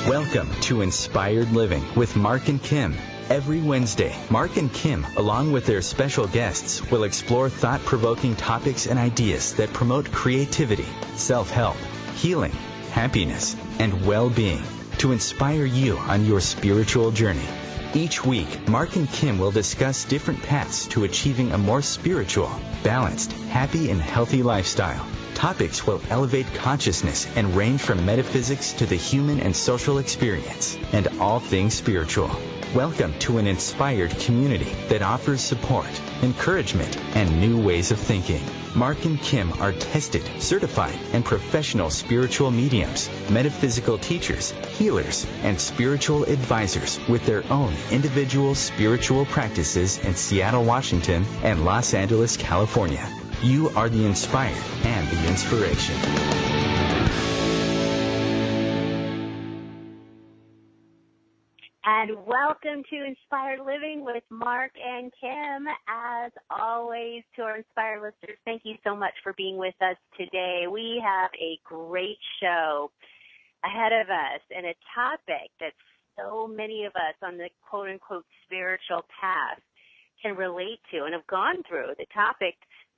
Welcome to Inspired Living with Mark and Kim. Every Wednesday, Mark and Kim, along with their special guests, will explore thought-provoking topics and ideas that promote creativity, self-help, healing, happiness, and well-being to inspire you on your spiritual journey. Each week, Mark and Kim will discuss different paths to achieving a more spiritual, balanced, happy, and healthy lifestyle. Topics will elevate consciousness and range from metaphysics to the human and social experience, and all things spiritual. Welcome to an inspired community that offers support, encouragement, and new ways of thinking. Mark and Kim are tested, certified, and professional spiritual mediums, metaphysical teachers, healers, and spiritual advisors with their own individual spiritual practices in Seattle, Washington, and Los Angeles, California. You are the inspired and the inspiration. And welcome to Inspired Living with Mark and Kim. As always, to our Inspired listeners, thank you so much for being with us today. We have a great show ahead of us and a topic that so many of us on the quote-unquote spiritual path can relate to and have gone through. The topic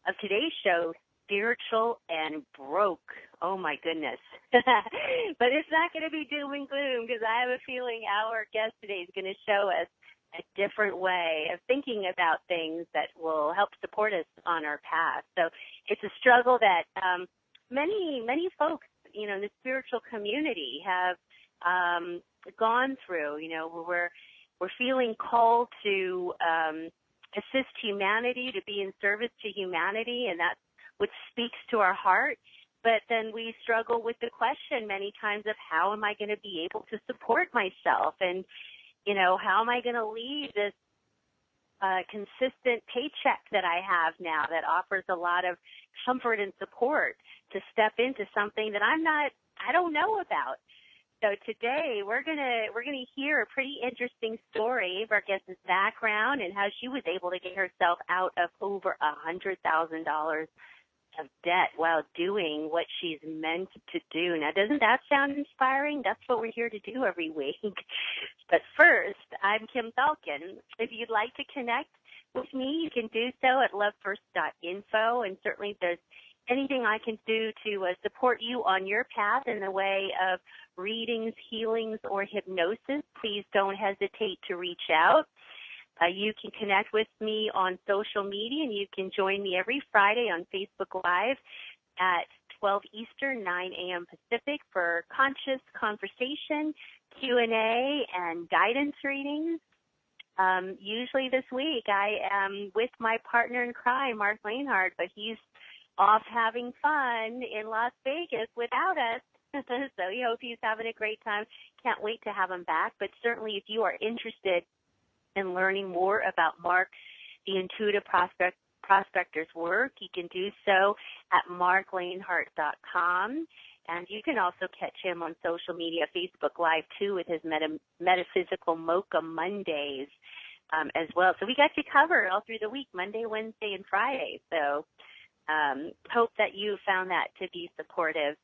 of today's show, spiritual and broke. Oh, my goodness. But it's not going to be doom and gloom, because I have a feeling our guest today is going to show us a different way of thinking about things that will help support us on our path. So it's a struggle that many folks, in the spiritual community have gone through. We're feeling called to assist humanity, to be in service to humanity, and that's what speaks to our heart. But then we struggle with the question many times of how am I going to be able to support myself? And, how am I going to leave this consistent paycheck that I have now that offers a lot of comfort and support to step into something that I don't know about? So today we're gonna hear a pretty interesting story of our guest's background and how she was able to get herself out of over $100,000 of debt while doing what she's meant to do. Now, doesn't that sound inspiring? That's what we're here to do every week. But first, I'm Kim Falcon. If you'd like to connect with me, you can do so at lovefirst.info, and certainly if there's anything I can do to support you on your path in the way of readings, healings, or hypnosis, please don't hesitate to reach out. You can connect with me on social media, and you can join me every Friday on Facebook Live at 12 Eastern, 9 a.m. Pacific for conscious conversation, Q&A, and guidance readings. Usually this week I am with my partner in crime, Mark Lanehart, but he's off having fun in Las Vegas without us. So we hope he's having a great time. Can't wait to have him back. But certainly if you are interested in learning more about Mark, the Intuitive Prospector's work, you can do so at marklanehart.com. And you can also catch him on social media, Facebook Live, too, with his Metaphysical Mocha Mondays as well. So we got you covered all through the week, Monday, Wednesday, and Friday. So hope that you found that to be supportive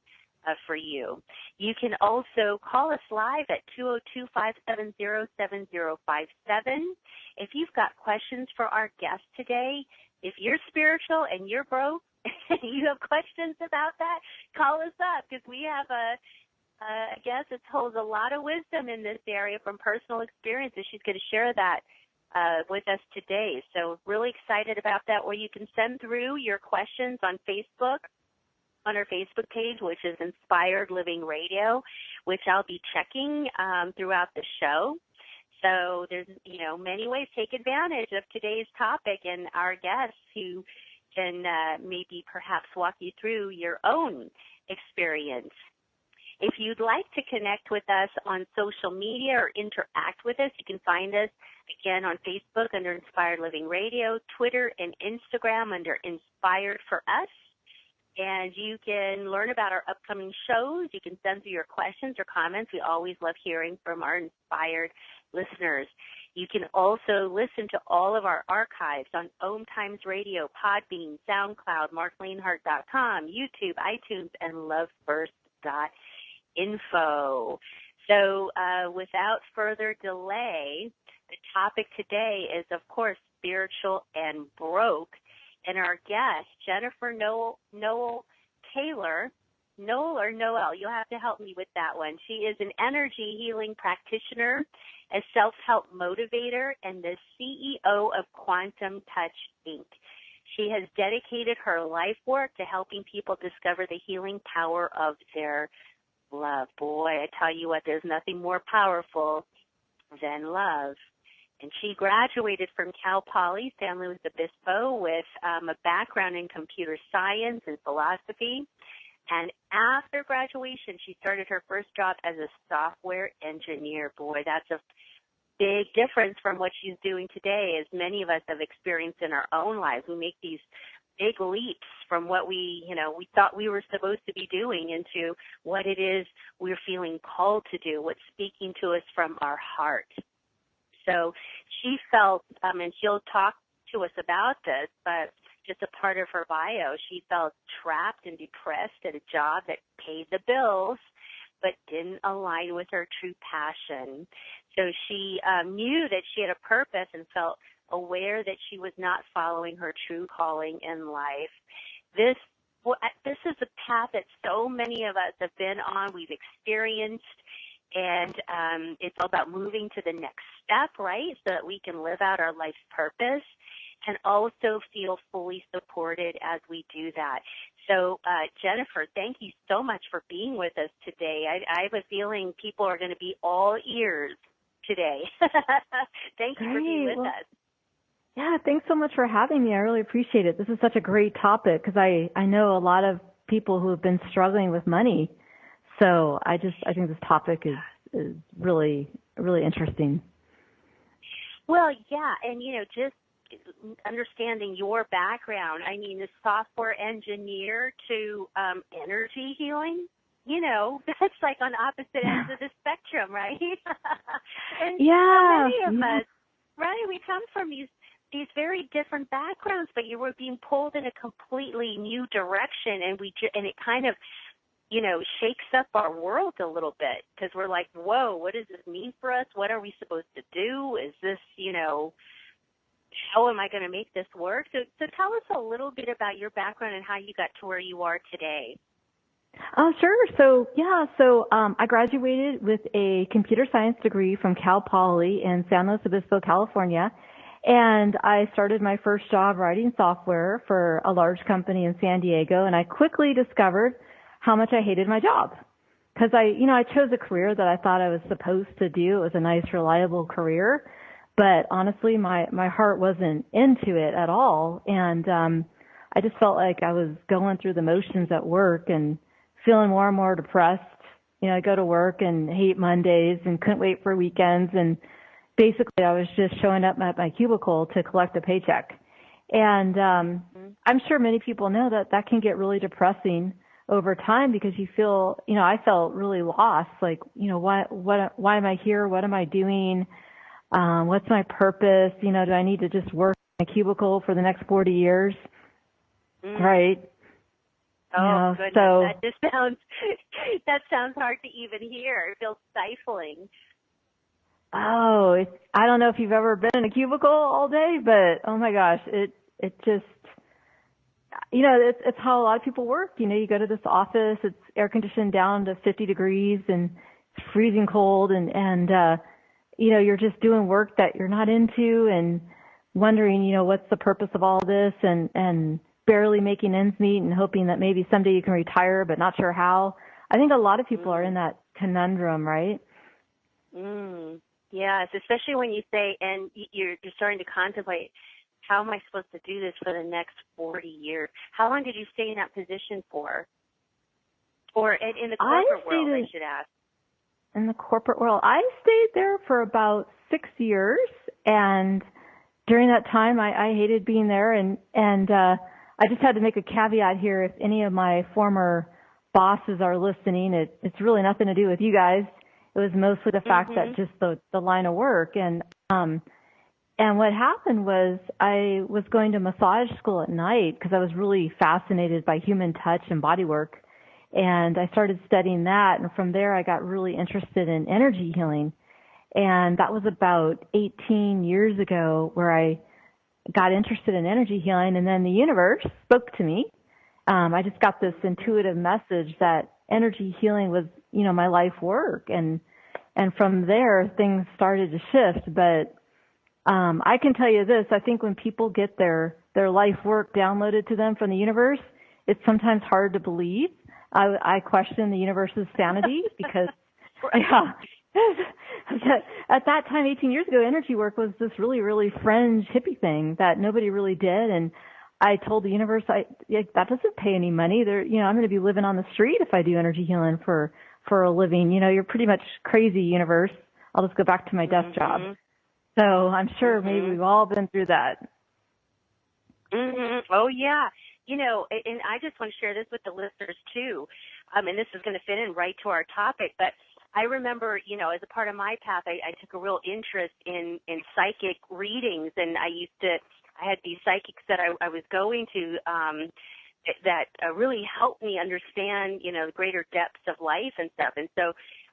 for you. You can also call us live at 202-570-7057. If you've got questions for our guest today, if you're spiritual and you're broke, you have questions about that, call us up, because we have a guest that holds a lot of wisdom in this area from personal experiences. She's going to share that with us today. So really excited about that, where you can send through your questions on Facebook, on our Facebook page, which is Inspired Living Radio, which I'll be checking throughout the show. So there's, many ways. Take advantage of today's topic and our guests who can maybe perhaps walk you through your own experience. If you'd like to connect with us on social media or interact with us, you can find us, again, on Facebook under Inspired Living Radio, Twitter and Instagram under Inspired for Us. And you can learn about our upcoming shows. You can send through your questions or comments. We always love hearing from our inspired listeners. You can also listen to all of our archives on OMTimes Radio, Podbean, SoundCloud, marklanehart.com, YouTube, iTunes, and lovefirst.info. So without further delay, the topic today is, of course, spiritual and broke. And our guest, Jennifer Noel Taylor, Noel or Noel, you'll have to help me with that one. She is an energy healing practitioner, a self-help motivator, and the CEO of Quantum Touch, Inc. She has dedicated her life work to helping people discover the healing power of their love. Boy, I tell you what, there's nothing more powerful than love. And she graduated from Cal Poly San Luis Obispo with a background in computer science and philosophy. And after graduation, she started her first job as a software engineer. Boy, that's a big difference from what she's doing today, as many of us have experienced in our own lives. We make these big leaps from what we thought we were supposed to be doing into what it is we're feeling called to do, what's speaking to us from our heart. So she felt, and she'll talk to us about this, but just a part of her bio, she felt trapped and depressed at a job that paid the bills but didn't align with her true passion. So she knew that she had a purpose and felt aware that she was not following her true calling in life. This is a path that so many of us have been on, we've experienced, and it's all about moving to the next step, right, so that we can live out our life's purpose and also feel fully supported as we do that. So, Jennifer, thank you so much for being with us today. I have a feeling people are going to be all ears today. Thank you for being with us. Yeah, thanks so much for having me. I really appreciate it. This is such a great topic because I know a lot of people who have been struggling with money. So I think this topic is really, really interesting. Well, yeah, and just understanding your background, I mean, the software engineer to energy healing, that's like on opposite ends of the spectrum, right? And yeah. So many of us, right, we come from these very different backgrounds, but you were being pulled in a completely new direction, and it kind of, shakes up our world a little bit because we're like, whoa, what does this mean for us? What are we supposed to do? Is this, how am I going to make this work? So tell us a little bit about your background and how you got to where you are today. Oh, sure. So I graduated with a computer science degree from Cal Poly in San Luis Obispo, California. And I started my first job writing software for a large company in San Diego. And I quickly discovered how much I hated my job because I chose a career that I thought I was supposed to do. It was a nice, reliable career. But honestly, my heart wasn't into it at all. And I just felt like I was going through the motions at work and feeling more and more depressed. I go to work and hate Mondays and couldn't wait for weekends. And basically, I was just showing up at my cubicle to collect a paycheck. And I'm sure many people know that can get really depressing over time because you feel, I felt really lost. Like, why am I here? What am I doing? What's my purpose? Do I need to just work in a cubicle for the next 40 years? Right. Oh, goodness. So, that sounds hard to even hear. It feels stifling. Oh, I don't know if you've ever been in a cubicle all day, but oh my gosh, it just, it's how a lot of people work. You go to this office, it's air conditioned down to 50 degrees and it's freezing cold and you're just doing work that you're not into and wondering, what's the purpose of all this and barely making ends meet and hoping that maybe someday you can retire, but not sure how. I think a lot of people are in that conundrum, right? Yes, especially when you say, and you're starting to contemplate, how am I supposed to do this for the next 40 years? How long did you stay in that position for? Or in the corporate world, I should ask. In the corporate world, I stayed there for about 6 years, and during that time, I hated being there, and I just had to make a caveat here. If any of my former bosses are listening, it's really nothing to do with you guys. It was mostly the fact that just the line of work. And what happened was I was going to massage school at night because I was really fascinated by human touch and body work. And I started studying that, and from there I got really interested in energy healing. And that was about 18 years ago where I got interested in energy healing, and then the universe spoke to me. I just got this intuitive message that energy healing was, my life work. And from there things started to shift. But I can tell you this, I think when people get their life work downloaded to them from the universe, it's sometimes hard to believe. I question the universe's sanity because, yeah, at that time, 18 years ago, energy work was this really, really fringe hippie thing that nobody really did. And I told the universe, that doesn't pay any money. I'm going to be living on the street if I do energy healing for a living. You're pretty much crazy, universe. I'll just go back to my desk job. So I'm sure maybe we've all been through that. Oh, yeah. And I just want to share this with the listeners, too. And this is going to fit in right to our topic. But I remember, as a part of my path, I took a real interest in psychic readings. And I had these psychics that I was going to that really helped me understand, the greater depths of life and stuff. And so,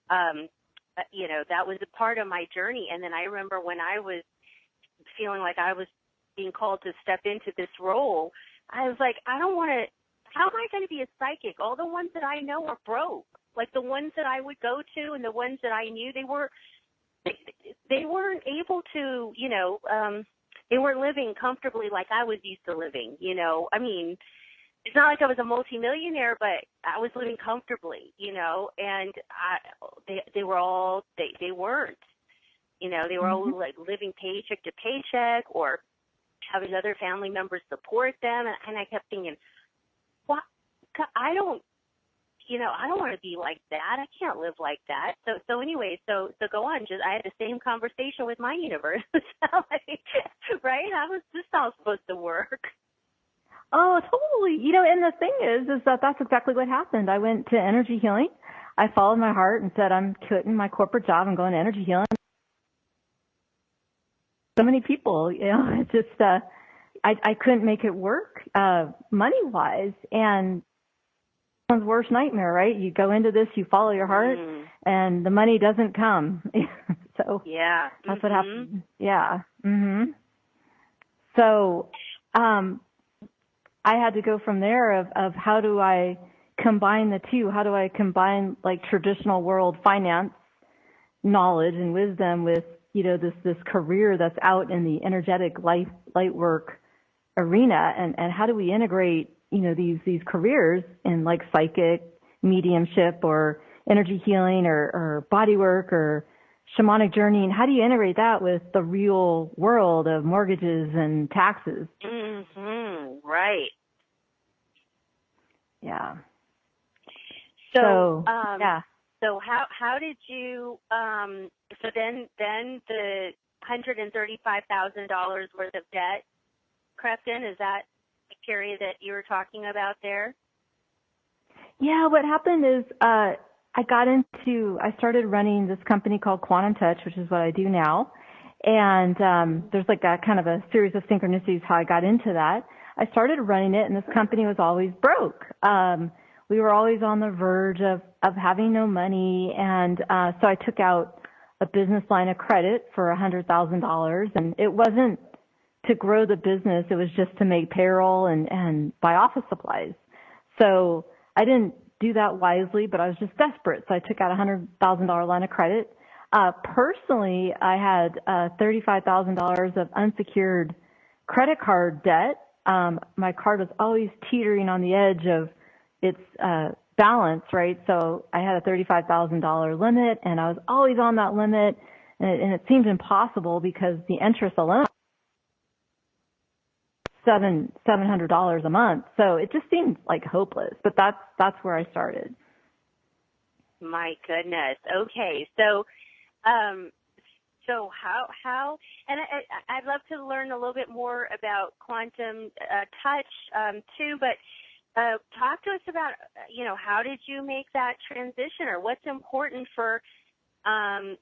that was a part of my journey. And then I remember when I was feeling like I was being called to step into this role, I was like, I don't want to, how am I going to be a psychic? All the ones that I know are broke. Like the ones that I would go to and the ones that I knew, they weren't able to, they weren't living comfortably like I was used to living, I mean, it's not like I was a multimillionaire, but I was living comfortably, and they weren't, they were all like living paycheck to paycheck or having other family members support them. And I kept thinking, what? I don't want to be like that. I can't live like that. So anyway, so go on. I had the same conversation with my universe. Right? How was this all supposed to work? Oh, totally. And the thing is that that's exactly what happened. I went to energy healing. I followed my heart and said, I'm quitting my corporate job and going to energy healing. So many people, it's just, I couldn't make it work, money-wise. And one's worst nightmare, right? You go into this, you follow your heart, and the money doesn't come. So yeah, that's what happened. Yeah. So, I had to go from there of how do I combine the two? How do I combine like traditional world finance knowledge and wisdom with, this career that's out in the energetic light work arena, and how do we integrate, these careers in like psychic, mediumship, or energy healing, or body work, or shamanic journey, and how do you integrate that with the real world of mortgages and taxes? Right. Yeah. So yeah. So how did you? So then the $135,000 worth of debt crept in. Is that the period that you were talking about there? Yeah. What happened is I started running this company called Quantum Touch, which is what I do now. And there's like a kind of a series of synchronicities how I got into that. I started running it, and this company was always broke. We were always on the verge of having no money, and so I took out a business line of credit for $100,000, and it wasn't to grow the business. It was just to make payroll and buy office supplies. So I didn't do that wisely, but I was just desperate. So I took out a $100,000 line of credit. Personally, I had $35,000 of unsecured credit card debt. My card was always teetering on the edge of its balance, right? So I had a $35,000 limit, and I was always on that limit, and it seemed impossible because the interest alone $700 a month. So it just seemed like hopeless. But that's where I started. My goodness. Okay, so how and I'd love to learn a little bit more about quantum touch too, but talk to us about how did you make that transition, or what's important for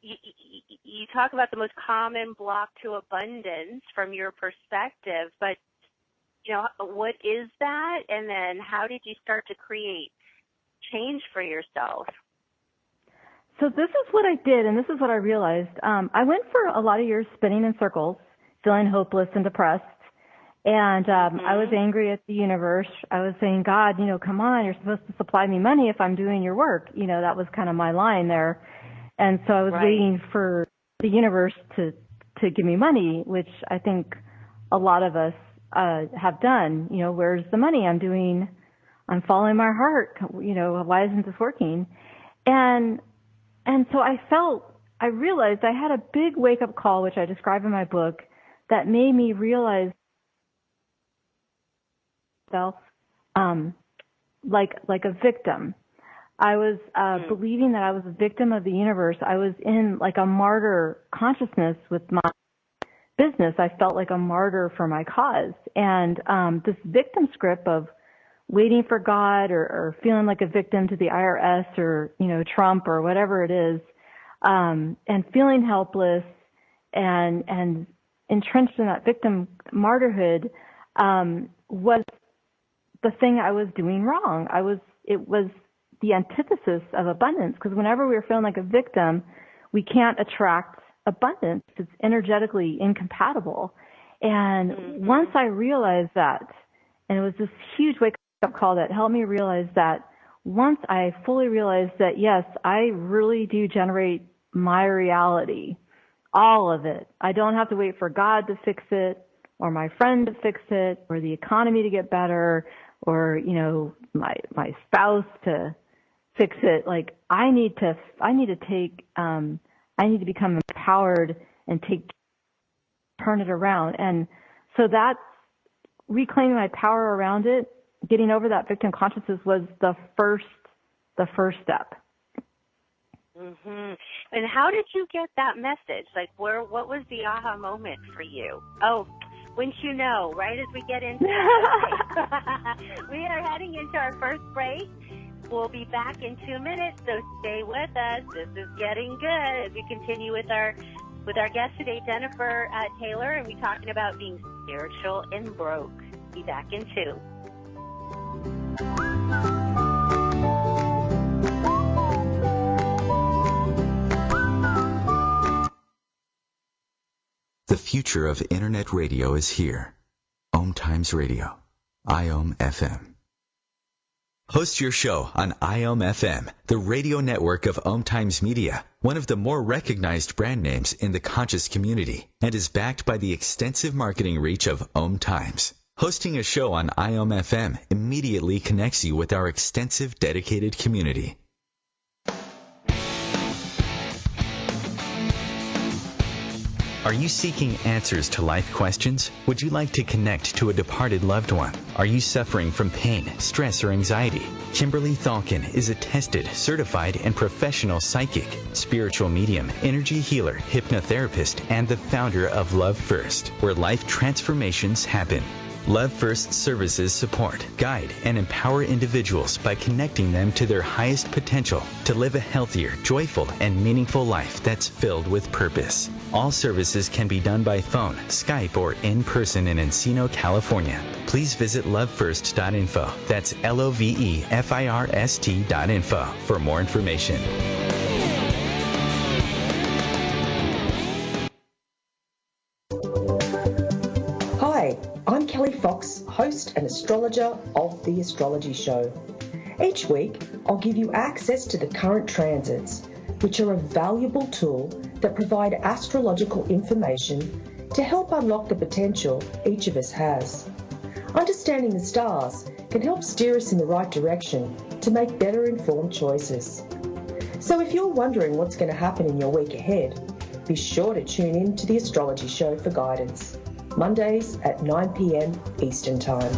you talk about the most common block to abundance from your perspective, but what is that, and then how did you start to create change for yourself? So this is what I did, and this is what I realized. I went for a lot of years spinning in circles, feeling hopeless and depressed. And I was angry at the universe. I was saying, God, come on, you're supposed to supply me money if I'm doing your work. That was kind of my line there. And so I was waiting for the universe to give me money, which I think a lot of us have done. Where's the money? I'm following my heart. Why isn't this working? And so I realized I had a big wake-up call, which I describe in my book, that made me realize myself like a victim. I was believing that I was a victim of the universe. I was in like a martyr consciousness with my business. I felt like a martyr for my cause. And this victim script of waiting for God or feeling like a victim to the IRS or, Trump or whatever it is, and feeling helpless and entrenched in that victim martyrhood was the thing I was doing wrong. It was the antithesis of abundance, because whenever we're feeling like a victim, we can't attract abundance. It's energetically incompatible. And once I realized that, and it was this huge wake-up call that helped me realize that, once I fully realized that, yes, I really do generate my reality, all of it. I don't have to wait for God to fix it, or my friend to fix it, or the economy to get better, or, my spouse to fix it. Like, I need to become empowered and turn it around. And so that's reclaiming my power around it. Getting over that victim consciousness was the first step. And how did you get that message? Like, what was the aha moment for you? Oh, wouldn't you know, right as we get into it, we are heading into our first break. We'll be back in 2 minutes, so stay with us. This is getting good as we continue with our guest today, Jennifer Taylor, and we're talking about being spiritual and broke. Be back in 2. The future of Internet radio is here. OMTimes Radio. IOM FM. Host your show on IOM FM, the radio network of OMTimes Media, one of the more recognized brand names in the conscious community, and is backed by the extensive marketing reach of OMTimes. Hosting a show on IOM FM immediately connects you with our extensive dedicated community. Are you seeking answers to life questions? Would you like to connect to a departed loved one? Are you suffering from pain, stress, or anxiety? Kimberly Thalkin is a tested, certified, and professional psychic, spiritual medium, energy healer, hypnotherapist, and the founder of Love First, where life transformations happen. Love First services support, guide, and empower individuals by connecting them to their highest potential to live a healthier, joyful, and meaningful life that's filled with purpose. All services can be done by phone, Skype, or in person in Encino, California. Please visit lovefirst.info. That's LOVEFIRST.info for more information. Hi, I'm Kelly Fox, host and astrologer of The Astrology Show. Each week, I'll give you access to the current transits, which are a valuable tool that provide astrological information to help unlock the potential each of us has. Understanding the stars can help steer us in the right direction to make better informed choices. So if you're wondering what's going to happen in your week ahead, be sure to tune in to The Astrology Show for guidance. Mondays at 9 p.m. Eastern Time.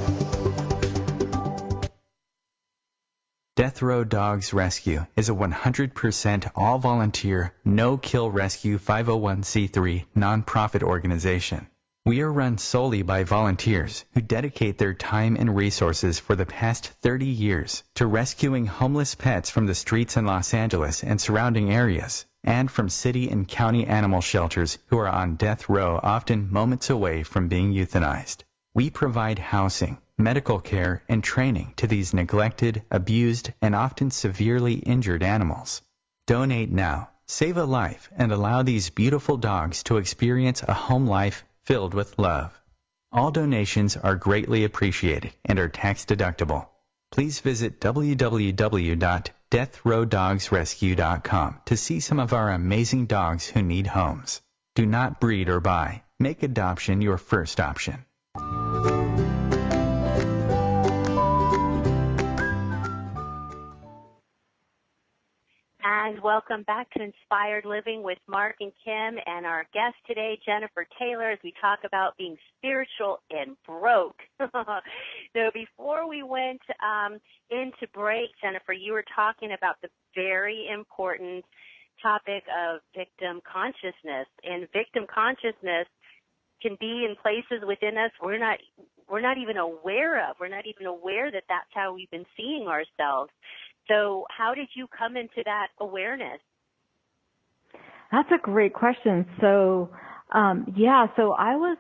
Death Row Dogs Rescue is a 100% all-volunteer, no-kill rescue 501c3 nonprofit organization. We are run solely by volunteers who dedicate their time and resources for the past 30 years to rescuing homeless pets from the streets in Los Angeles and surrounding areas, and from city and county animal shelters who are on death row, often moments away from being euthanized. We provide housing, medical care, and training to these neglected, abused, and often severely injured animals. Donate now, save a life, and allow these beautiful dogs to experience a home life filled with love. All donations are greatly appreciated and are tax deductible. Please visit www.deathrowdogsrescue.com to see some of our amazing dogs who need homes. Do not breed or buy. Make adoption your first option. And welcome back to Inspired Living with Mark and Kim and our guest today, Jennifer Taylor, as we talk about being spiritual and broke. So before we went into break, Jennifer, you were talking about the very important topic of victim consciousness. And victim consciousness can be in places within us we're not even aware of. We're not even aware that that's how we've been seeing ourselves. So how did you come into that awareness? That's a great question. So, so I was,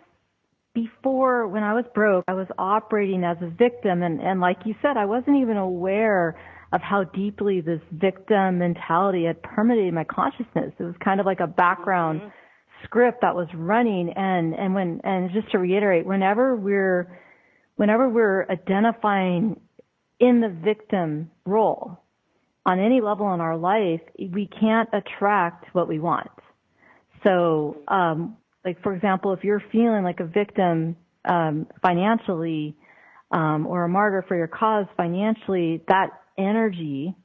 before, when I was broke, I was operating as a victim. And like you said, I wasn't even aware of how deeply this victim mentality had permeated my consciousness. It was kind of like a background script that was running. And just to reiterate, whenever we're identifying in the victim role on any level in our life, we can't attract what we want. So, like, for example, if you're feeling like a victim financially or a martyr for your cause financially, that energy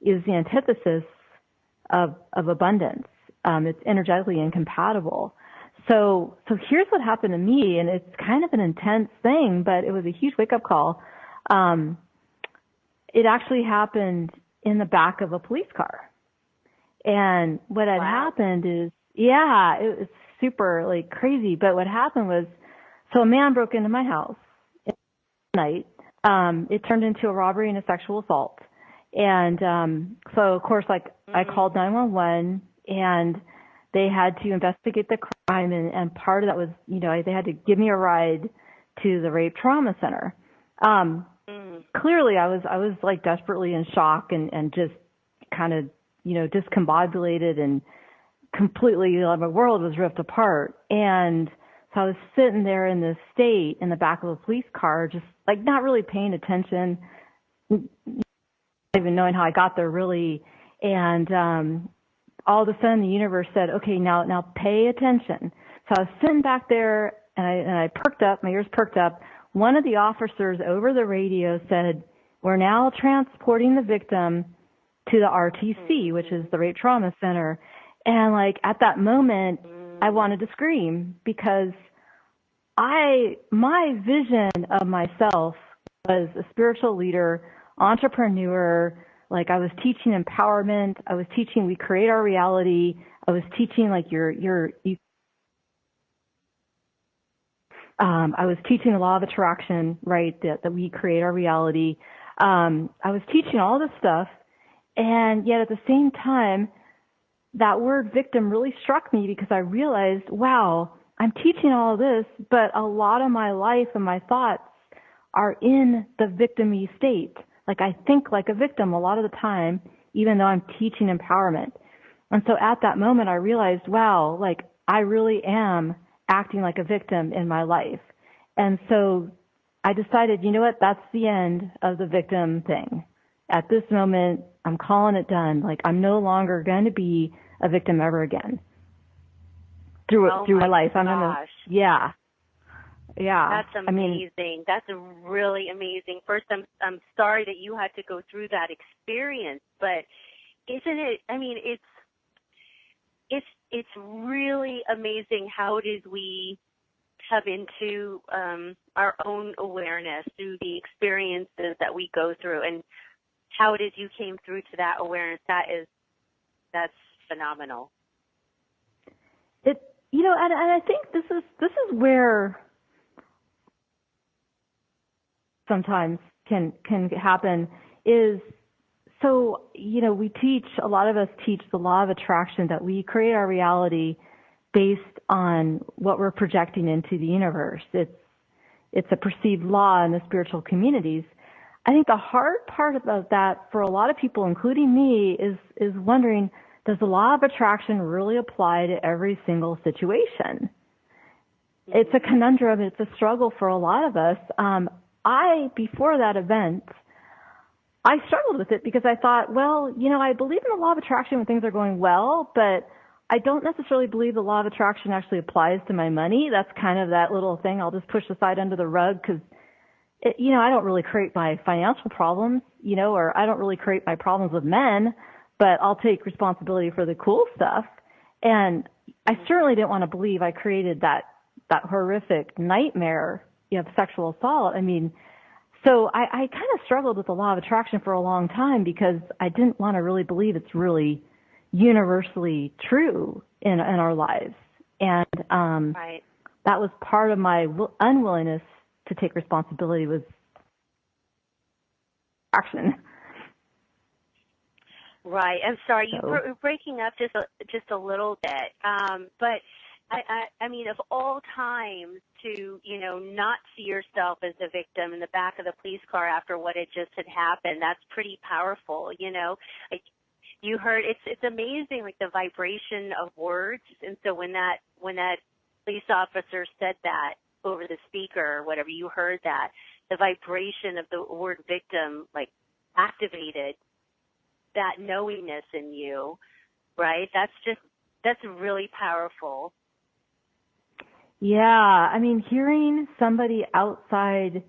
is the antithesis of abundance. It's energetically incompatible. So here's what happened to me, and it's kind of an intense thing, but it was a huge wake-up call. It actually happened in the back of a police car. And what had happened is, it was super like crazy. But what happened was, so a man broke into my house at night. It turned into a robbery and a sexual assault. And so of course, I called 911 and they had to investigate the crime. And part of that was, they had to give me a ride to the rape trauma center. Clearly I was like desperately in shock and just kind of, discombobulated and completely, my world was ripped apart. And so I was sitting there in this state in the back of a police car, just like not really paying attention, not even knowing how I got there really. And, all of a sudden the universe said, okay, now pay attention. So I was sitting back there and I perked up, my ears perked up. One of the officers over the radio said, we're now transporting the victim to the RTC, which is the Rape Trauma Center. And like at that moment, I wanted to scream because my vision of myself was a spiritual leader, entrepreneur. Like I was teaching empowerment. I was teaching we create our reality. I was teaching like I was teaching the law of attraction, right? That we create our reality. I was teaching all this stuff. And yet at the same time, that word victim really struck me because I realized, wow, I'm teaching all this, but a lot of my life and my thoughts are in the victim-y state. Like I think like a victim a lot of the time, even though I'm teaching empowerment. And so at that moment, I realized, wow, like I really am acting like a victim in my life. And so I decided, you know what, that's the end of the victim thing. At this moment, I'm calling it done. Like I'm no longer going to be a victim ever again. Through my life. Yeah. That's amazing. That's really amazing. First, I'm sorry that you had to go through that experience, but isn't it? I mean, it's really amazing how it is we tap into our own awareness through the experiences that we go through, and how it is you came through to that awareness. That's phenomenal. And I think this is where sometimes can happen is, so, a lot of us teach the law of attraction, that we create our reality based on what we're projecting into the universe. it's a perceived law in the spiritual communities. I think the hard part about that for a lot of people, including me, is wondering, does the law of attraction really apply to every single situation? It's a conundrum. It's a struggle for a lot of us. Before that event, I struggled with it because I thought, well, I believe in the law of attraction when things are going well, but I don't necessarily believe the law of attraction actually applies to my money. That's kind of that little thing I'll just push aside under the rug because, I don't really create my financial problems, or I don't really create my problems with men, but I'll take responsibility for the cool stuff. And I certainly didn't want to believe I created that horrific nightmare, of sexual assault. So I kind of struggled with the law of attraction for a long time because I didn't want to really believe it's really universally true in our lives. And right. That was part of my unwillingness to take responsibility was action. Right. I'm sorry, you're breaking up just a little bit. But I mean, of all times to, not see yourself as a victim in the back of the police car after what had just had happened, that's pretty powerful, Like you heard, it's amazing, like the vibration of words. And so when that police officer said that over the speaker or whatever, you heard that, the vibration of the word victim, like activated that knowingness in you, right? That's really powerful. Yeah, hearing somebody outside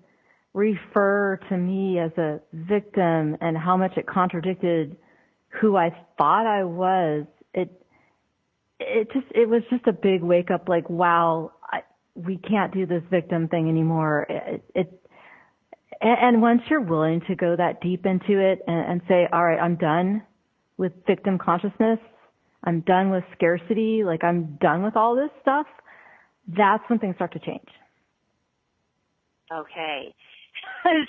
refer to me as a victim and how much it contradicted who I thought I was, it was just a big wake up. Like, wow, we can't do this victim thing anymore. And once you're willing to go that deep into it and say, all right, I'm done with victim consciousness, I'm done with scarcity, like I'm done with all this stuff, that's when things start to change. Okay.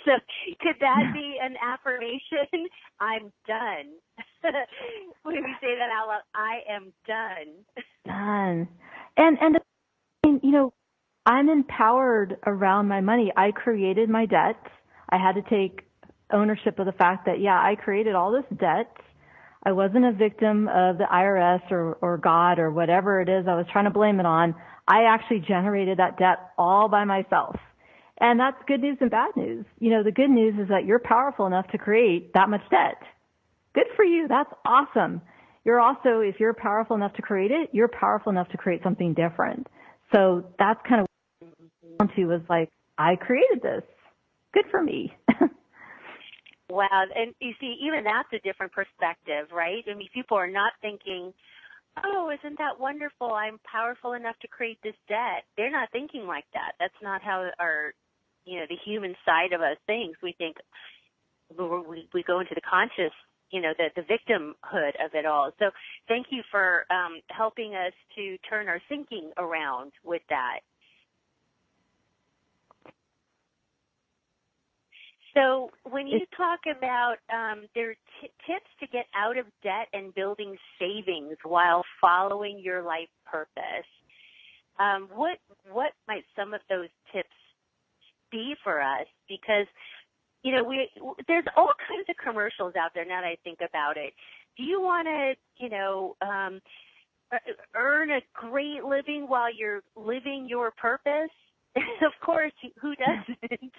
So could that be an affirmation? I'm done. When we say that out loud, I am done. Done. And I'm empowered around my money. I created my debt. I had to take ownership of the fact that, I created all this debt. I wasn't a victim of the IRS or God or whatever it is I was trying to blame it on. I actually generated that debt all by myself. And that's good news and bad news. The good news is that you're powerful enough to create that much debt. Good for you. That's awesome. You're also, if you're powerful enough to create it, you're powerful enough to create something different. So that's kind of what I was like, I created this. Good for me. Wow. And you see, even that's a different perspective, right? People are not thinking, oh, isn't that wonderful? I'm powerful enough to create this debt. They're not thinking like that. That's not how our, the human side of us thinks. We think we go into the conscious, the victimhood of it all. So thank you for helping us to turn our thinking around with that. So when you talk about there are tips to get out of debt and building savings while following your life purpose, what might some of those tips be for us? Because, there's all kinds of commercials out there now that I think about it. Do you want to, earn a great living while you're living your purpose? Of course, who doesn't?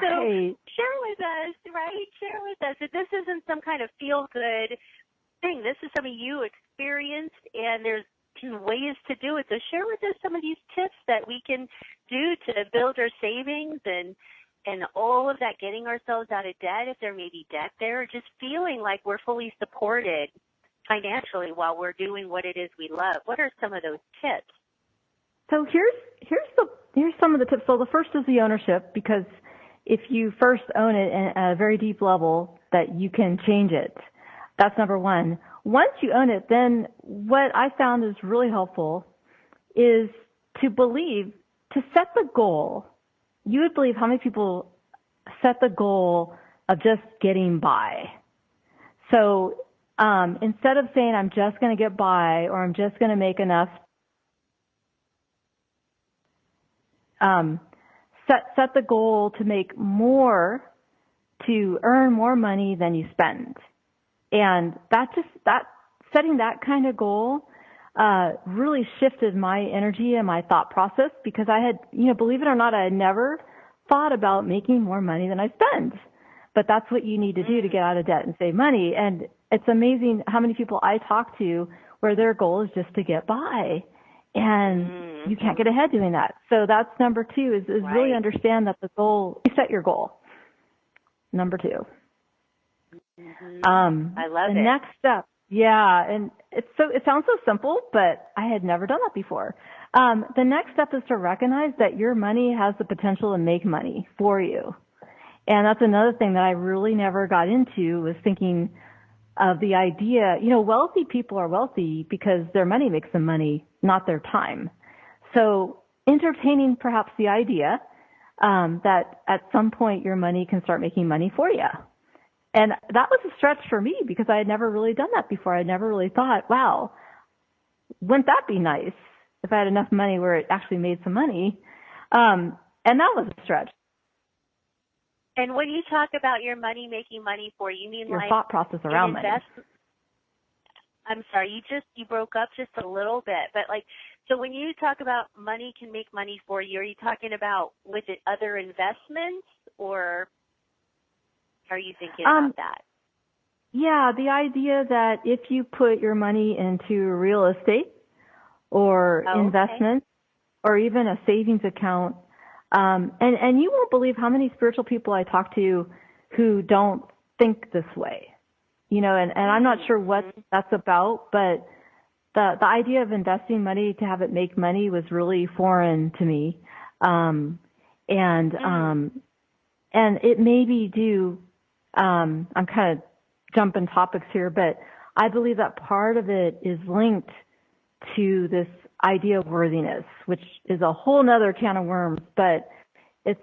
So Right. Share with us, right? Share with us that this isn't some kind of feel-good thing. This is something you experienced, and there's ways to do it. So share with us some of these tips that we can do to build our savings and all of that, getting ourselves out of debt, if there may be debt there, just feeling like we're fully supported financially while we're doing what it is we love. What are some of those tips? So here's some of the tips. So the first is the ownership, because if you first own it at a very deep level, that you can change it. That's number one. Once you own it, then what I found is really helpful is to set the goal. You would believe how many people set the goal of just getting by. So instead of saying I'm just going to get by or I'm just going to make enough, set the goal to make more, to earn more money than you spend. And that setting that kind of goal really shifted my energy and my thought process, because I had, believe it or not, I had never thought about making more money than I spend. But that's what you need to do to get out of debt and save money. And it's amazing how many people I talk to where their goal is just to get by. And you can't get ahead doing that. So that's number 2 is really understand that the goal, you set your goal. Number 2. I love it. The next step. Yeah. And it sounds so simple, but I had never done that before. The next step is to recognize that your money has the potential to make money for you. And that's another thing that I really never got into, was thinking of the idea, wealthy people are wealthy because their money makes them money, not their time. So entertaining perhaps the idea that at some point your money can start making money for you. And that was a stretch for me because I had never really done that before. I never really thought, wow, wouldn't that be nice if I had enough money where it actually made some money? And that was a stretch. And when you talk about your money making money for you, mean your like thought process around money. I'm sorry, you broke up just a little bit, but so when you talk about money can make money for you, are you talking about with it other investments, or are you thinking about that? Yeah, the idea that if you put your money into real estate or investments or even a savings account, and you won't believe how many spiritual people I talk to who don't think this way, and I'm not sure what that's about, but the idea of investing money to have it make money was really foreign to me. And it may be due, I'm kind of jumping topics here, but I believe that part of it is linked to this idea of worthiness, which is a whole nother can of worms, but it's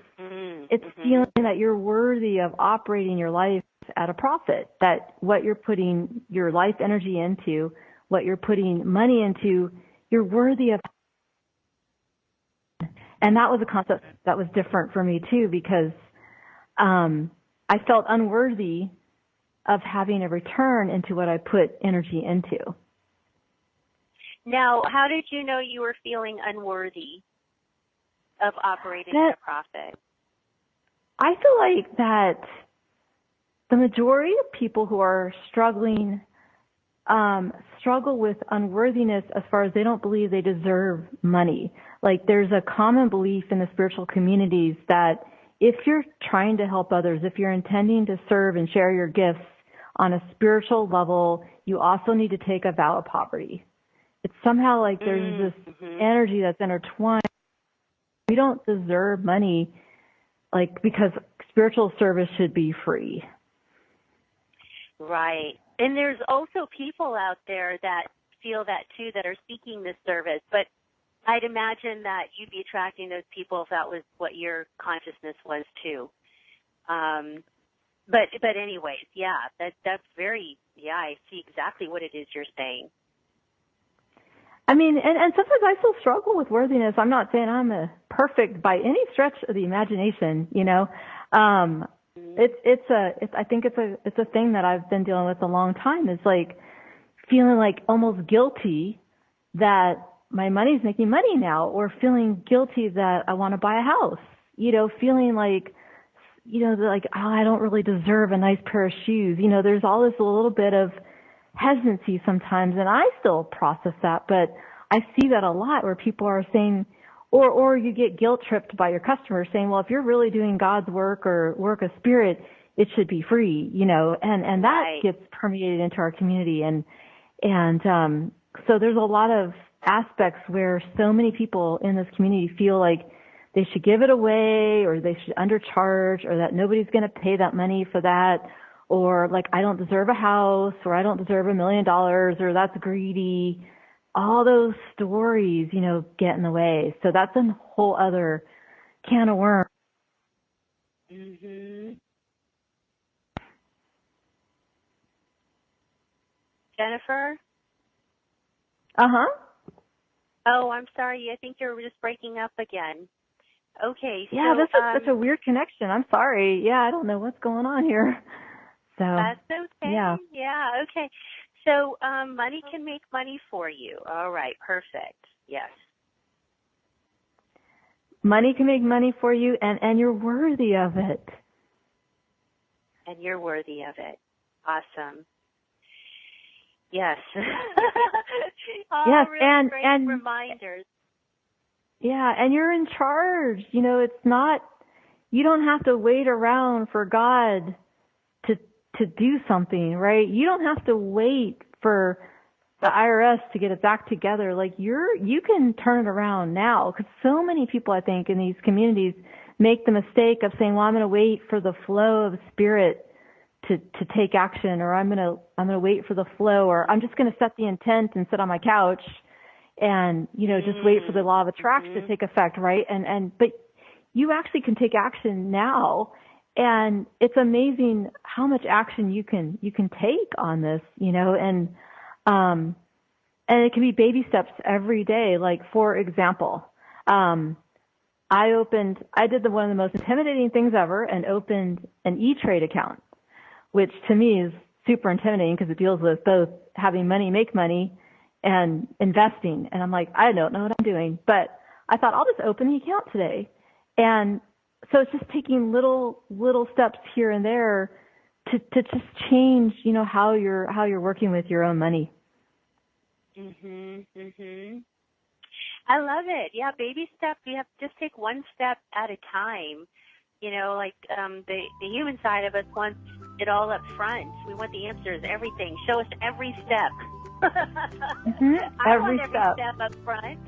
feeling that you're worthy of operating your life at a profit, that what you're putting your life energy into, what you're putting money into, you're worthy of. And that was a concept that was different for me too, because I felt unworthy of having a return into what I put energy into. Now, how did you know you were feeling unworthy of operating at a profit? I feel like that the majority of people who are struggling struggle with unworthiness as far as they don't believe they deserve money. Like, there's a common belief in the spiritual communities that if you're trying to help others, if you're intending to serve and share your gifts on a spiritual level, you also need to take a vow of poverty. It's somehow like there's this energy that's intertwined. We don't deserve money, because spiritual service should be free. Right. And there's also people out there that feel that too, that are seeking this service. But I'd imagine that you'd be attracting those people if that was what your consciousness was too. But anyways, that's very, I see exactly what it is you're saying. I mean, and sometimes I still struggle with worthiness. I'm not saying I'm perfect by any stretch of the imagination, I think it's a thing that I've been dealing with a long time. It's like feeling like almost guilty that my money's making money now, or feeling guilty that I want to buy a house, feeling like, I don't really deserve a nice pair of shoes. There's all this a little bit of hesitancy sometimes, and I still process that, but I see that a lot where people are saying, or you get guilt tripped by your customers saying, well, if you're really doing God's work or work of spirit, it should be free, and that gets permeated into our community. And so there's a lot of aspects where so many people in this community feel like they should give it away, or they should undercharge, or that nobody's going to pay that money for that, or like, I don't deserve a house, or I don't deserve $1 million, or that's greedy. All those stories, get in the way. So that's a whole other can of worms. Jennifer? Uh-huh. Oh, I'm sorry. I think you're just breaking up again. Okay, Yeah, so this is such a weird connection. I'm sorry. Yeah, I don't know what's going on here. So that's okay. yeah. Yeah, okay. So money can make money for you. All right, perfect. Yes. Money can make money for you, and you're worthy of it. And you're worthy of it. Awesome. Yes. Yes, really great reminders. Yeah, and you're in charge. You know, it's not, you don't have to wait around for God to do something, right? You don't have to wait for the IRS to get its act together. Like you can turn it around now, because so many people, I think, in these communities make the mistake of saying, well, I'm going to wait for the flow of spirit to take action, or I'm going to wait for the flow, or I'm just going to set the intent and sit on my couch and, you know, just wait for the law of attraction to take effect, right? But you actually can take action now, and it's amazing how much action you can take on this, you know, and it can be baby steps every day. Like, for example, I did one of the most intimidating things ever and opened an E-Trade account, which to me is super intimidating because it deals with both having money make money and investing. And I'm like, I don't know what I'm doing. But I thought, I'll just open the account today. And so it's just taking little steps here and there to just change, you know, how you're working with your own money. I love it. Yeah, baby steps. You have to just take one step at a time. You know, like the human side of us wants it all up front. We want the answers, everything. Show us every step. I want every step up front.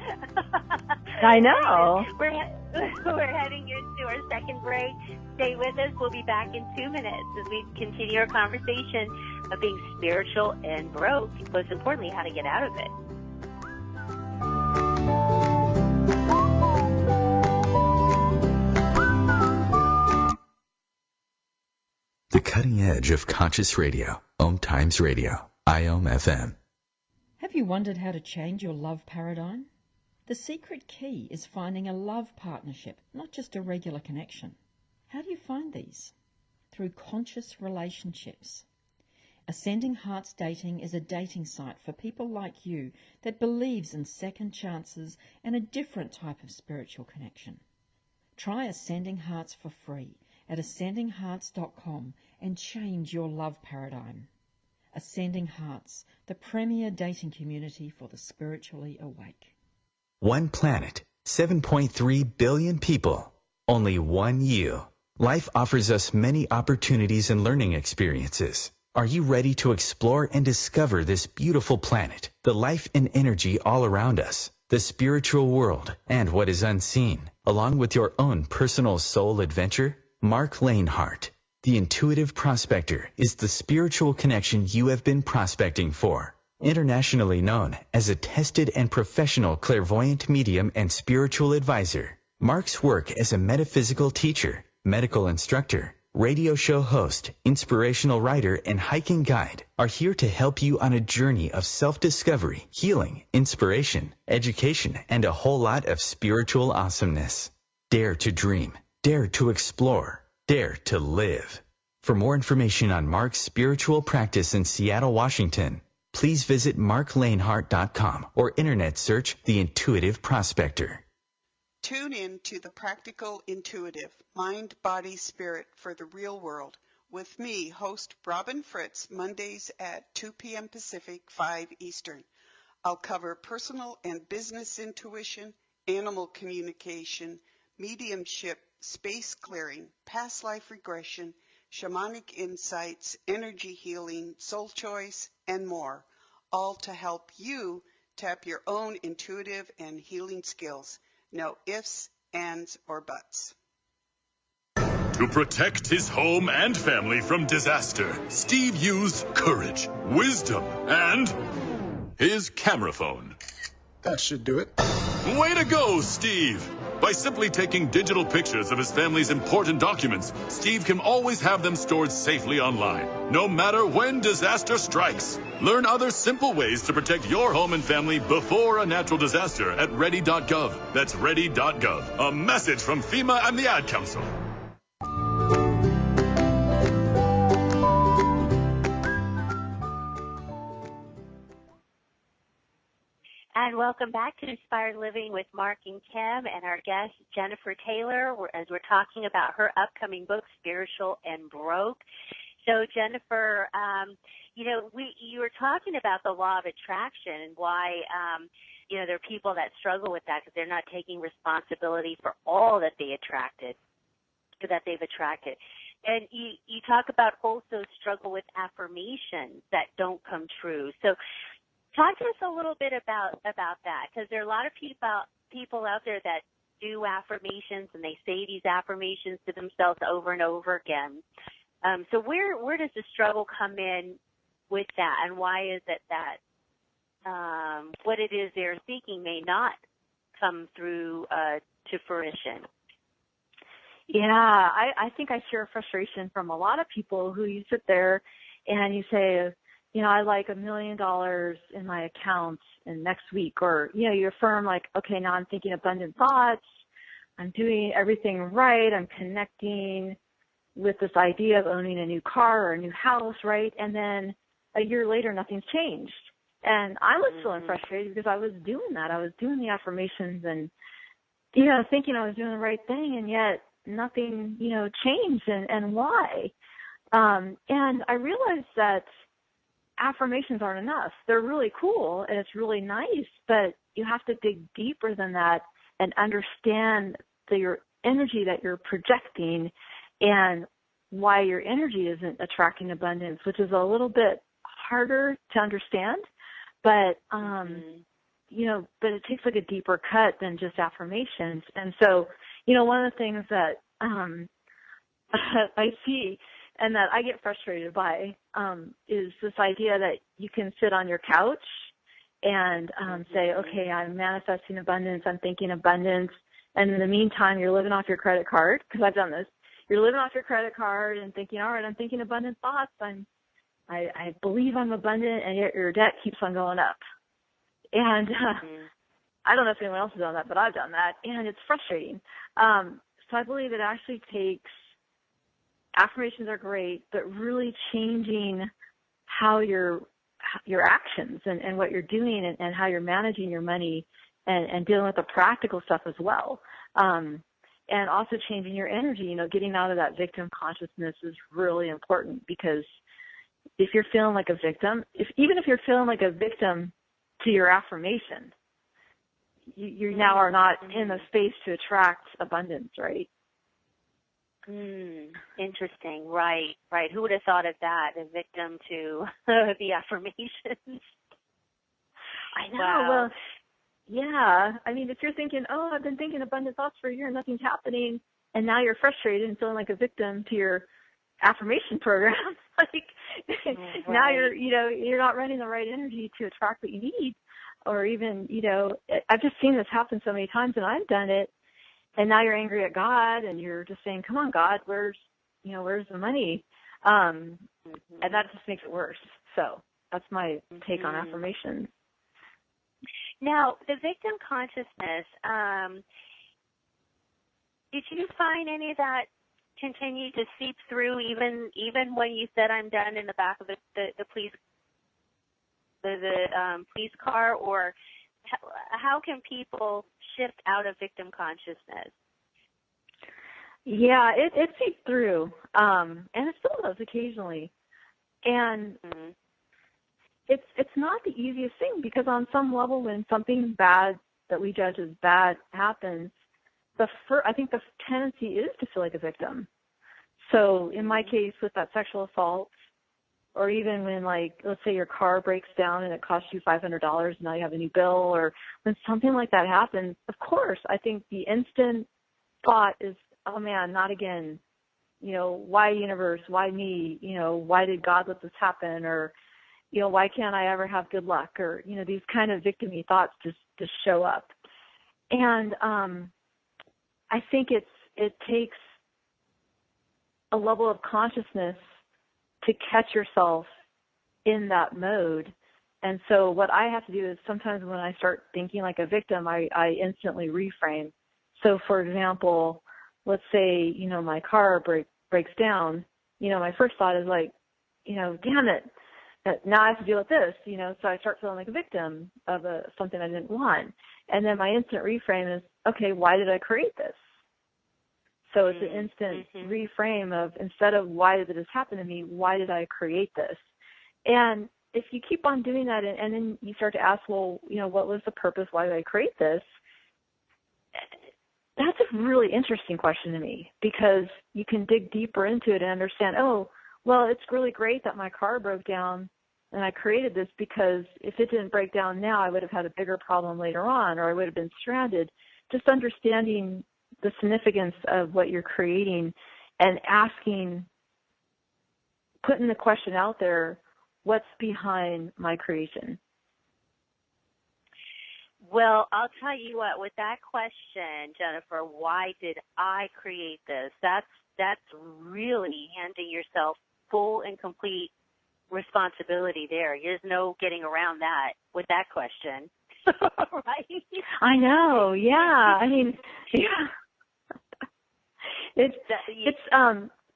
I know. We're heading into our second break. Stay with us. We'll be back in 2 minutes as we continue our conversation of being spiritual and broke. Most importantly, how to get out of it. The cutting edge of conscious radio. OMTimes Radio. IOM FM. Have you wondered how to change your love paradigm? The secret key is finding a love partnership, not just a regular connection. How do you find these? Through conscious relationships. Ascending Hearts Dating is a dating site for people like you that believes in second chances and a different type of spiritual connection. Try Ascending Hearts for free at ascendinghearts.com and change your love paradigm. Ascending Hearts, the premier dating community for the spiritually awake. One planet, 7.3 billion people, only one you. Life offers us many opportunities and learning experiences. Are you ready to explore and discover this beautiful planet, the life and energy all around us, the spiritual world, and what is unseen, along with your own personal soul adventure? Mark Lanehart, the intuitive prospector, is the spiritual connection you have been prospecting for. Internationally known as a tested and professional clairvoyant medium and spiritual advisor, Mark's work as a metaphysical teacher, medical instructor, radio show host, inspirational writer, and hiking guide are here to help you on a journey of self-discovery, healing, inspiration, education, and a whole lot of spiritual awesomeness. Dare to dream. Dare to explore. Dare to live. For more information on Mark's spiritual practice in Seattle, Washington, please visit marklanehart.com or internet search The Intuitive Prospector. Tune in to The Practical Intuitive, Mind, Body, Spirit for the Real World with me, host Robin Fritz, Mondays at 2 p.m. Pacific, 5 Eastern. I'll cover personal and business intuition, animal communication, mediumship, space clearing, past life regression, shamanic insights, energy healing, soul choice, and more, all to help you tap your own intuitive and healing skills. No ifs, ands, or buts. To protect his home and family from disaster, Steve used courage, wisdom, and his camera phone. That should do it. Way to go, Steve! By simply taking digital pictures of his family's important documents, Steve can always have them stored safely online, no matter when disaster strikes. Learn other simple ways to protect your home and family before a natural disaster at ready.gov. That's ready.gov. A message from FEMA and the Ad Council. And welcome back to Inspired Living with Mark and Kim and our guest, Jennifer Taylor, as we're talking about her upcoming book, Spiritual and Broke. So, Jennifer, you were talking about the law of attraction and why, there are people that struggle with that because they're not taking responsibility for all that they've attracted. And you talk about also struggle with affirmations that don't come true. So, talk to us a little bit about that, because there are a lot of people out there that do affirmations and they say these affirmations to themselves over and over again. So where does the struggle come in with that, and why is it that what it is they're seeking may not come through to fruition? Yeah, I think I share frustration from a lot of people who you sit there and you say, I like $1 million in my account in next week, or, you affirm like, okay, now I'm thinking abundant thoughts. I'm doing everything right. I'm connecting with this idea of owning a new car or a new house, right? And then a year later, nothing's changed. And I was feeling frustrated because I was doing that. I was doing the affirmations and, thinking I was doing the right thing, and yet nothing, changed. And why? And I realized that affirmations aren't enough. They're really cool and it's really nice, but you have to dig deeper than that and understand your energy that you're projecting and why your energy isn't attracting abundance, which is a little bit harder to understand, but but it takes like a deeper cut than just affirmations. And so, one of the things that I see and that I get frustrated by is this idea that you can sit on your couch and say, okay, I'm manifesting abundance, I'm thinking abundance, and in the meantime, you're living off your credit card, because I've done this. You're living off your credit card and thinking, all right, I'm thinking abundant thoughts, I believe I'm abundant, and yet your debt keeps on going up. And I don't know if anyone else has done that, but I've done that, and it's frustrating. So I believe it actually takes affirmations are great, but really changing how your actions and what you're doing and how you're managing your money and dealing with the practical stuff as well. And also changing your energy, getting out of that victim consciousness is really important, because if you're feeling like a victim, even if you're feeling like a victim to your affirmation, you now are not in the space to attract abundance, right? Interesting. Right. Who would have thought of that? A victim to the affirmations. I know. Wow. Well, yeah. I mean, if you're thinking, I've been thinking abundant thoughts for a year and nothing's happening, and now you're frustrated and feeling like a victim to your affirmation program, now you're not running the right energy to attract what you need, or even, I've just seen this happen so many times, and I've done it. And now you're angry at God, and you're just saying, come on, God, where's the money? And that just makes it worse. So that's my take on affirmations. Now, the victim consciousness, did you find any of that continue to seep through even when you said I'm done in the back of the police car, or how can people shift out of victim consciousness? Yeah, it seeps through, and it still does occasionally. And it's not the easiest thing, because on some level, when something bad that we judge as bad happens, I think the tendency is to feel like a victim. So in my case, with that sexual assault, or even when, let's say your car breaks down and it costs you $500 and now you have a new bill, or when something like that happens, of course, I think the instant thought is, oh man, not again. Why universe? Why me? Why did God let this happen? Or, why can't I ever have good luck? Or, these kind of victim-y thoughts just show up. And I think it takes a level of consciousness to catch yourself in that mode. And so what I have to do is sometimes when I start thinking like a victim, I instantly reframe. So for example, let's say, my car breaks down, my first thought is like, damn it, now I have to deal with this, so I start feeling like a victim of something I didn't want. And then my instant reframe is, okay, why did I create this? So it's an instant reframe of, instead of why did this happen to me, why did I create this? And if you keep on doing that and then you start to ask, well, what was the purpose? Why did I create this? That's a really interesting question to me, because you can dig deeper into it and understand, oh, well, it's really great that my car broke down and I created this, because if it didn't break down now, I would have had a bigger problem later on, or I would have been stranded. Just understanding the significance of what you're creating and asking, putting the question out there, what's behind my creation? Well, I'll tell you what, with that question, Jennifer, why did I create this? That's really handing yourself full and complete responsibility there. There's no getting around that with that question. Right? I know, yeah. I mean, yeah.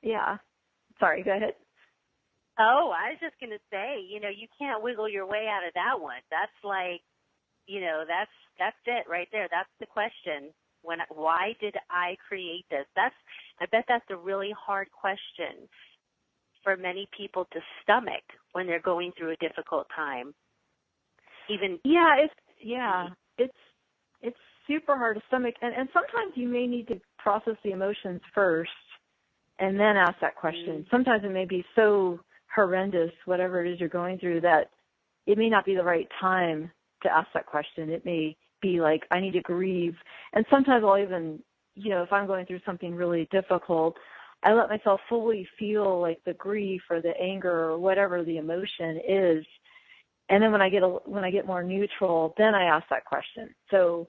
Yeah. Sorry, go ahead. Oh, I was just going to say, you can't wiggle your way out of that one. That's like, that's it right there. That's the question. Why did I create this? I bet that's a really hard question for many people to stomach when they're going through a difficult time. It's super hard to stomach, and sometimes you may need to process the emotions first and then ask that question. Sometimes it may be so horrendous, whatever it is you're going through, that it may not be the right time to ask that question. It may be like, I need to grieve. And sometimes I'll even, if I'm going through something really difficult, I let myself fully feel like the grief or the anger or whatever the emotion is. And then when I get more neutral, then I ask that question. So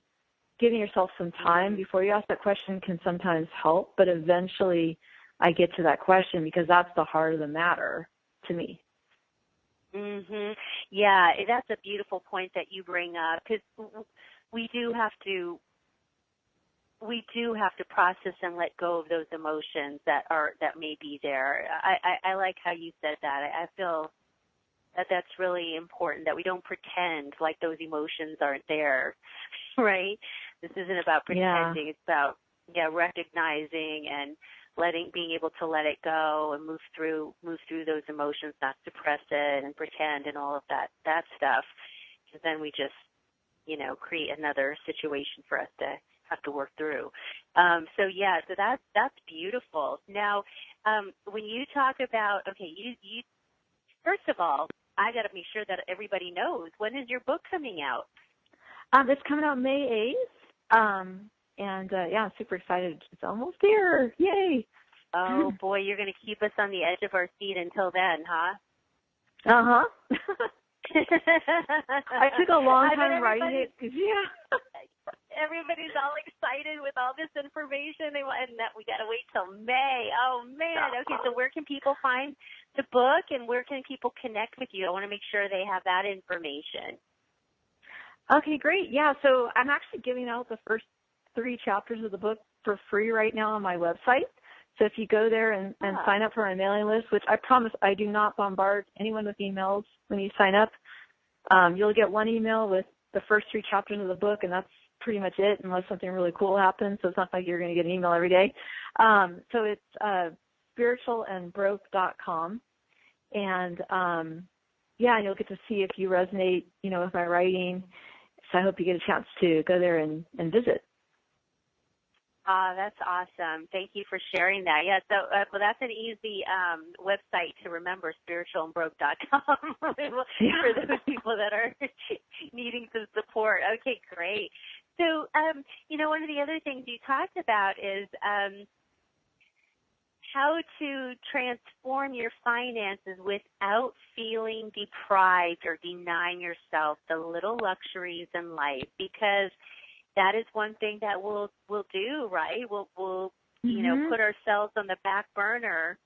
giving yourself some time before you ask that question can sometimes help, but eventually I get to that question, because that's the heart of the matter to me. Yeah, that's a beautiful point that you bring up, because we do have to process and let go of those emotions that may be there. I like how you said that. I feel that's really important, that we don't pretend like those emotions aren't there, right? This isn't about pretending. It's about recognizing and being able to let it go and move through those emotions, not suppress it and pretend and all of that stuff. Because then we just, create another situation for us to have to work through. So that's beautiful. Now, when you talk about, you first of all, I got to make sure that everybody knows, when is your book coming out? It's coming out May 8th. I'm super excited. It's almost here. Yay. Oh, boy, you're going to keep us on the edge of our seat until then, huh? Uh-huh. I took a long time writing it. Everybody's all excited with all this information, and that we got to wait till May. Oh, man. Okay, so where can people find the book, and where can people connect with you? I want to make sure they have that information. Okay, great. Yeah, so I'm actually giving out the first 3 chapters of the book for free right now on my website. So if you go there and sign up for my mailing list, which I promise I do not bombard anyone with emails when you sign up, you'll get one email with the first 3 chapters of the book, and that's pretty much it, unless something really cool happens. So it's not like you're going to get an email every day. So it's spiritualandbroke.com. And, and you'll get to see if you resonate, with my writing. So I hope you get a chance to go there and visit. That's awesome. Thank you for sharing that. Yeah, so that's an easy website to remember, spiritualandbroke.com for those people that are needing some support. Okay, great. So, one of the other things you talked about is how to transform your finances without feeling deprived or denying yourself the little luxuries in life, because that is one thing that we'll do, right? We'll you know, put ourselves on the back burner,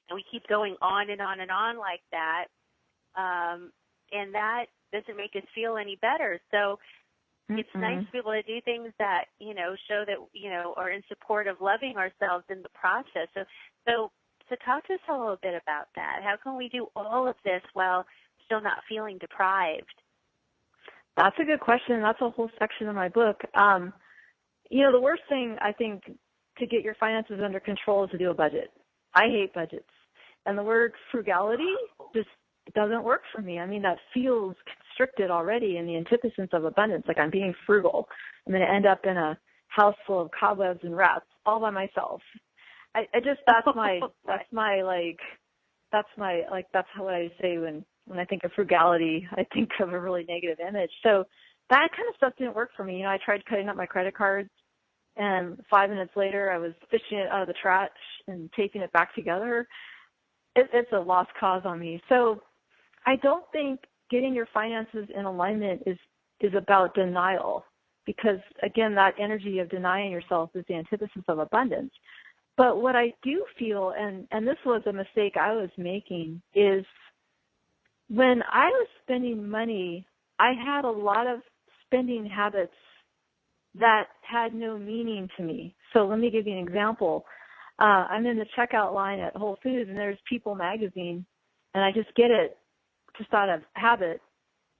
and we keep going on and on and on like that, and that doesn't make us feel any better. So it's nice to be able to do things that, you know, show that, you know, are in support of loving ourselves in the process. So talk to us a little bit about that. How can we do all of this while still not feeling deprived? That's a good question. That's a whole section of my book. You know, the worst thing, I think, to get your finances under control is to do a budget. I hate budgets. And the word frugality just doesn't work for me. I mean, that feels constricted already in the antithesis of abundance. Like, I'm being frugal. I'm going to end up in a house full of cobwebs and rats all by myself. That's how I say when I think of frugality, I think of a really negative image. So that kind of stuff didn't work for me. You know, I tried cutting up my credit cards, and 5 minutes later I was fishing it out of the trash and taping it back together. It's a lost cause on me. So I don't think getting your finances in alignment is about denial, because, again, that energy of denying yourself is the antithesis of abundance. But what I do feel, and this was a mistake I was making, is when I was spending money, I had a lot of spending habits that had no meaning to me. So let me give you an example. I'm in the checkout line at Whole Foods, and there's People magazine, and I just get it just out of habit,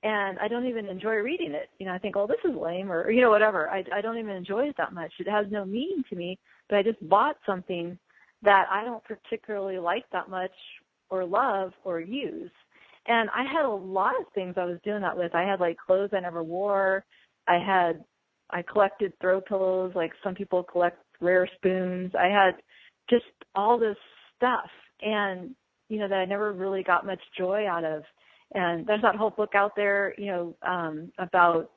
and I don't even enjoy reading it. You know, I think, oh, this is lame, or, you know, whatever. I don't even enjoy it that much. It has no meaning to me, but I just bought something that I don't particularly like that much or love or use. And I had a lot of things I was doing that with. I had, like, clothes I never wore. I collected throw pillows, like some people collect rare spoons. I had just all this stuff, and, you know, that I never really got much joy out of. And there's that whole book out there, you know, about,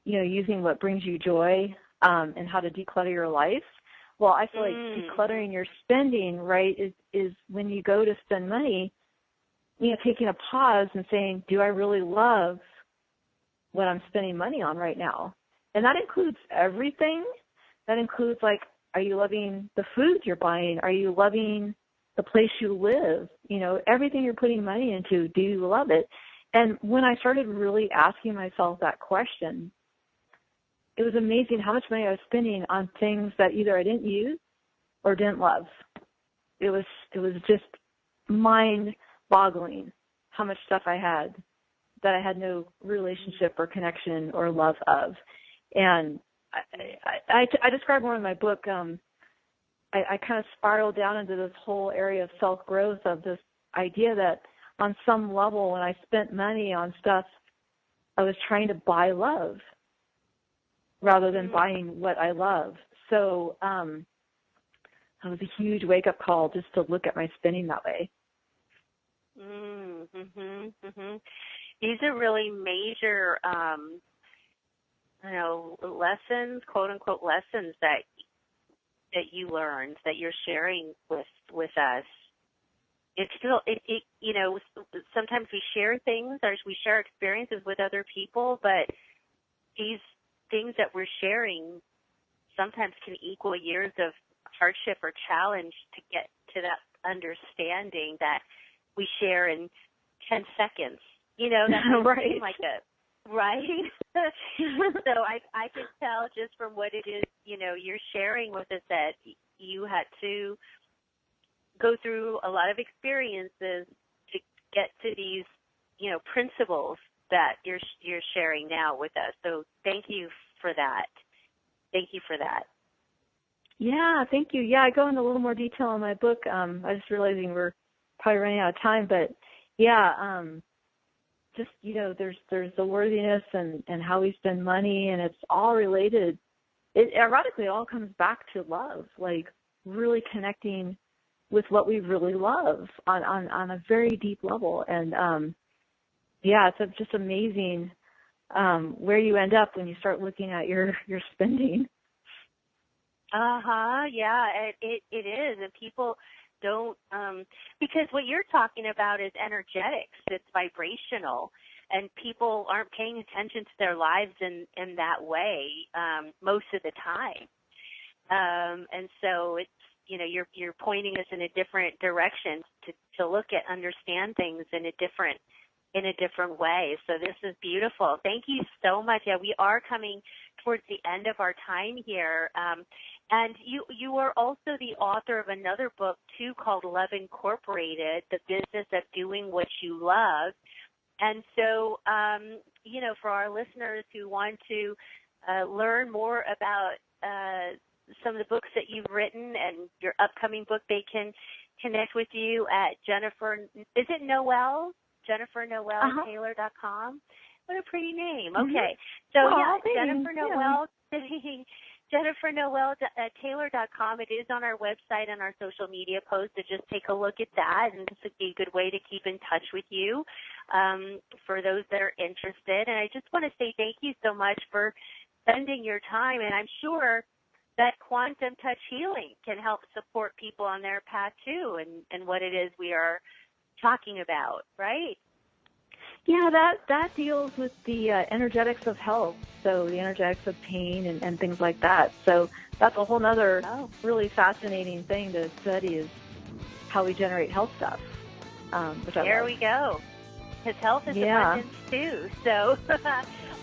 you know, using what brings you joy, and how to declutter your life. Well, I feel like decluttering your spending, right, is when you go to spend money, you know, taking a pause and saying, do I really love what I'm spending money on right now? And that includes everything. That includes, like, are you loving the food you're buying? Are you loving the place you live? You know, everything you're putting money into, do you love it? And when I started really asking myself that question, it was amazing how much money I was spending on things that either I didn't use or didn't love. It was just mind-boggling how much stuff I had that I had no relationship or connection or love of. And I describe more in my book. I kind of spiraled down into this whole area of self-growth, of this idea that on some level, when I spent money on stuff, I was trying to buy love rather than buying what I love. So it was a huge wake-up call just to look at my spending that way. These are really major, you know, lessons, quote-unquote lessons that you learned, that you're sharing with us. It's still, you know, sometimes we share things, or we share experiences with other people, but these things that we're sharing sometimes can equal years of hardship or challenge to get to that understanding that we share in 10 seconds. You know, that might seem like a, right? So I can tell just from what it is, you know, you're sharing with us that you had to go through a lot of experiences to get to these, you know, principles that you're sharing now with us. So thank you for that. Thank you for that. Yeah, thank you. Yeah, I go into a little more detail in my book. I was just realizing we're probably running out of time, but yeah, just, you know, there's the worthiness and how we spend money, and it's all related. It ironically all comes back to love, like really connecting with what we really love on a very deep level. And yeah, it's just amazing where you end up when you start looking at your spending. Yeah, it is, and people don't because what you're talking about is energetics. It's vibrational. and people aren't paying attention to their lives in that way most of the time. And so it's, you're pointing us in a different direction to look at, understand things in a different way. So this is beautiful. Thank you so much. Yeah, we are coming towards the end of our time here. And you are also the author of another book, too, called Love Incorporated, The Business of Doing What You Love. And so, for our listeners who want to learn more about some of the books that you've written and your upcoming book, they can connect with you at JenniferNoelTaylor.com. What a pretty name. Okay. So, Jennifer Noel. Yeah. JenniferNoelTaylor.com. It is on our website and our social media posts, so just take a look at that, and this would be a good way to keep in touch with you for those that are interested. And I just want to say thank you so much for spending your time, and I'm sure that quantum touch healing can help support people on their path too, and what it is we are talking about, right? Yeah, that deals with the energetics of health, so the energetics of pain and things like that. So that's a whole other really fascinating thing to study, is how we generate health stuff, which I love. There we go. Because health is abundance too. So,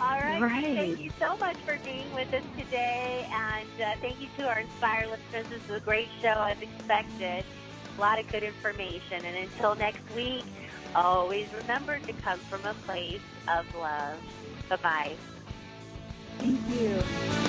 all right. Thank you so much for being with us today, and thank you to our Inspire listeners. This is a great show, as expected. A lot of good information. And until next week, always remember to come from a place of love. Bye-bye. Thank you.